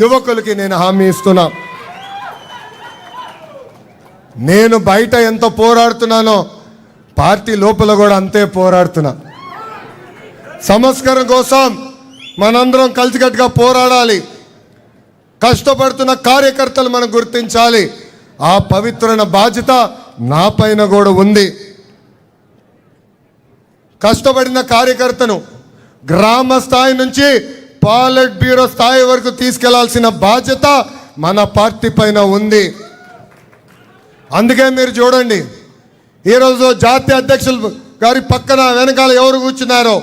యువకులకి నేను హామీ ఇస్తున్నా. నేను బయట ఎంత పోరాడుతున్నానో పార్టీ లోపల కూడా అంతే పోరాడుతున్నా. సంస్కరణ కోసం మనందరం కలిసికట్టుగా పోరాడాలి. కష్టపడుతున్న కార్యకర్తలు మనం గుర్తించాలి. ఆ పవిత్రమైన బాధ్యత నా పైన కూడా ఉంది. కష్టపడిన కార్యకర్తను గ్రామ స్థాయి నుంచి పాలిట్ బ్యూరో స్థాయి వరకు తీసుకెళ్లాల్సిన బాధ్యత మన పార్టీ పైన ఉంది. అందుకే మీరు చూడండి, ఈరోజు జాతీయ అధ్యక్షులు గారి పక్కన వెనకాల ఎవరు కూర్చున్నారో,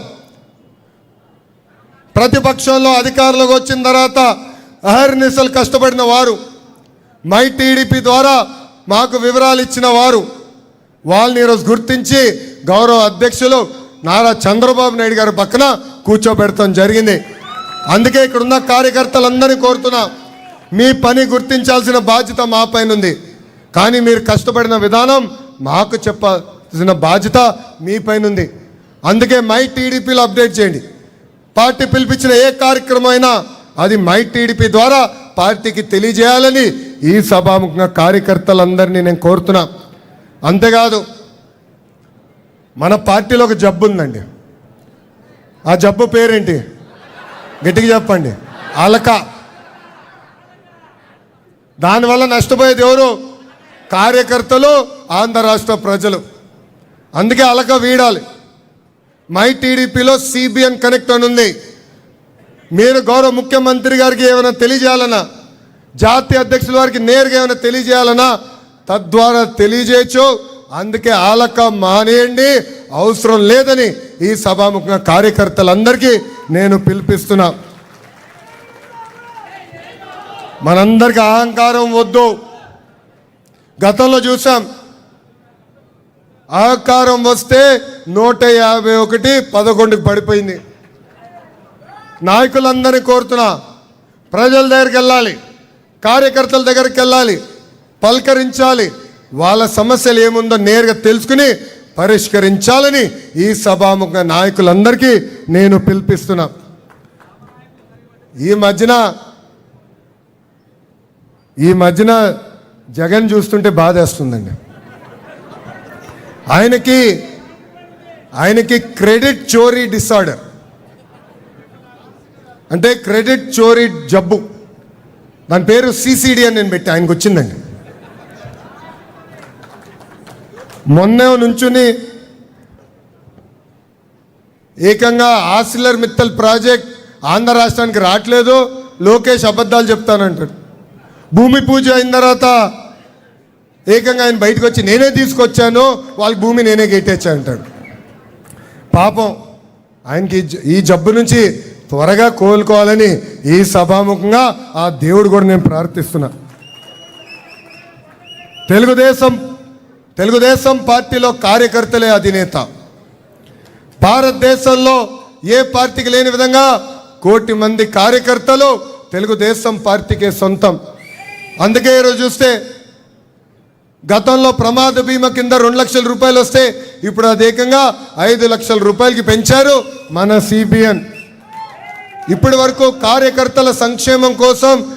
ప్రతిపక్షంలో అధికారంలోకి వచ్చిన తర్వాత అహర్నిశలు కష్టపడిన వారు, మై టీడీపీ ద్వారా మాకు వివరాలు ఇచ్చిన వారు, వాళ్ళని ఈరోజు గుర్తించి గౌరవ అధ్యక్షులు నారా చంద్రబాబు నాయుడు గారి పక్కన కూర్చోబెడతాం జరిగింది. అందుకే ఇక్కడున్న కార్యకర్తలందరినీ కోరుతున్నా, మీ పని గుర్తించాల్సిన బాధ్యత మా పైన ఉంది. కానీ మీరు కష్టపడిన విధానం మాకు చెప్పాల్సిన బాధ్యత మీ పైన ఉంది. అందుకే మై టీడీపీలో అప్డేట్ చేయండి. పార్టీ పిలిపించిన ఏ కార్యక్రమం అయినా అది మై టీడీపీ ద్వారా పార్టీకి తెలియజేయాలని ఈ సభాముఖంగా కార్యకర్తలందరినీ నేను కోరుతున్నా. అంతేకాదు, మన పార్టీలో ఒక జబ్బు ఉందండి. ఆ జబ్బు పేరేంటి? గట్టిగా చెప్పండి. అలక. దానివల్ల నష్టపోయేది ఎవరు? కార్యకర్తలు, ఆంధ్ర రాష్ట్ర ప్రజలు. అందుకే అలక వీడాలి. మై టీడీపీలో సిబిఎన్ కనెక్ట్ అని ఉంది. మీరు గౌరవ ముఖ్యమంత్రి గారికి ఏమైనా తెలియజేయాలన్నా, జాతీయ అధ్యక్షుల వారికి నేరుగా ఏమైనా తెలియజేయాలన్నా తద్వారా తెలియజేయచ్చు. అందుకే ఆలక మానేయండి, అవసరం లేదని ఈ సభాముఖంగా కార్యకర్తలందరికీ నేను పిలిపిస్తున్నా. మనందరికీ అహంకారం వద్దు. గతంలో చూసాం, అహంకారం వస్తే 151 11కి పడిపోయింది. నాయకులందరినీ కోరుతున్నా, ప్రజల దగ్గరికి వెళ్ళాలి, కార్యకర్తల దగ్గరికి వెళ్ళాలి, పలకరించాలి, వాళ్ళ సమస్యలు ఏముందో నేరుగా తెలుసుకుని పరిష్కరించాలని ఈ సభాముఖ నాయకులందరికీ నేను పిలిపిస్తున్నా. ఈ మధ్యన జగన్ చూస్తుంటే బాధేస్తుందండి. ఆయనకి క్రెడిట్ చోరీ డిసార్డర్, అంటే క్రెడిట్ చోరీ జబ్బు. దాని పేరు సిసిడి అని నేను పెట్టి ఆయనకు వచ్చిందండి. మొన్నే నుంచుని ఏకంగా ఆసిలర్ మిత్తల్ ప్రాజెక్ట్ ఆంధ్ర రాష్ట్రానికి రావట్లేదు, లోకేష్ అబద్ధాలు చెప్తానంటాడు. భూమి పూజ అయిన తర్వాత ఏకంగా ఆయన బయటకు వచ్చి నేనే తీసుకొచ్చాను, వాళ్ళ భూమి నేనే గెట్టేచ్చా అంటాడు. పాపం ఆయనకి ఈ జబ్బు నుంచి త్వరగా కోలుకోవాలని ఈ సభాముఖంగా ఆ దేవుడు కూడా నేను ప్రార్థిస్తున్నా. తెలుగుదేశం పార్టీలో కార్యకర్తలే అధినేత. భారతదేశంలో ఏ పార్టీకి లేని విధంగా 1 కోటి మంది కార్యకర్తలు తెలుగుదేశం పార్టీకే సొంతం. అందుకే ఈరోజు చూస్తే గతంలో ప్రమాద బీమా కింద 2 లక్షల రూపాయలు వస్తే ఇప్పుడు అది ఏకంగా 5 లక్షల రూపాయలకి పెంచారు మన సిబిఎన్. ఇప్పటి వరకు కార్యకర్తల సంక్షేమం కోసం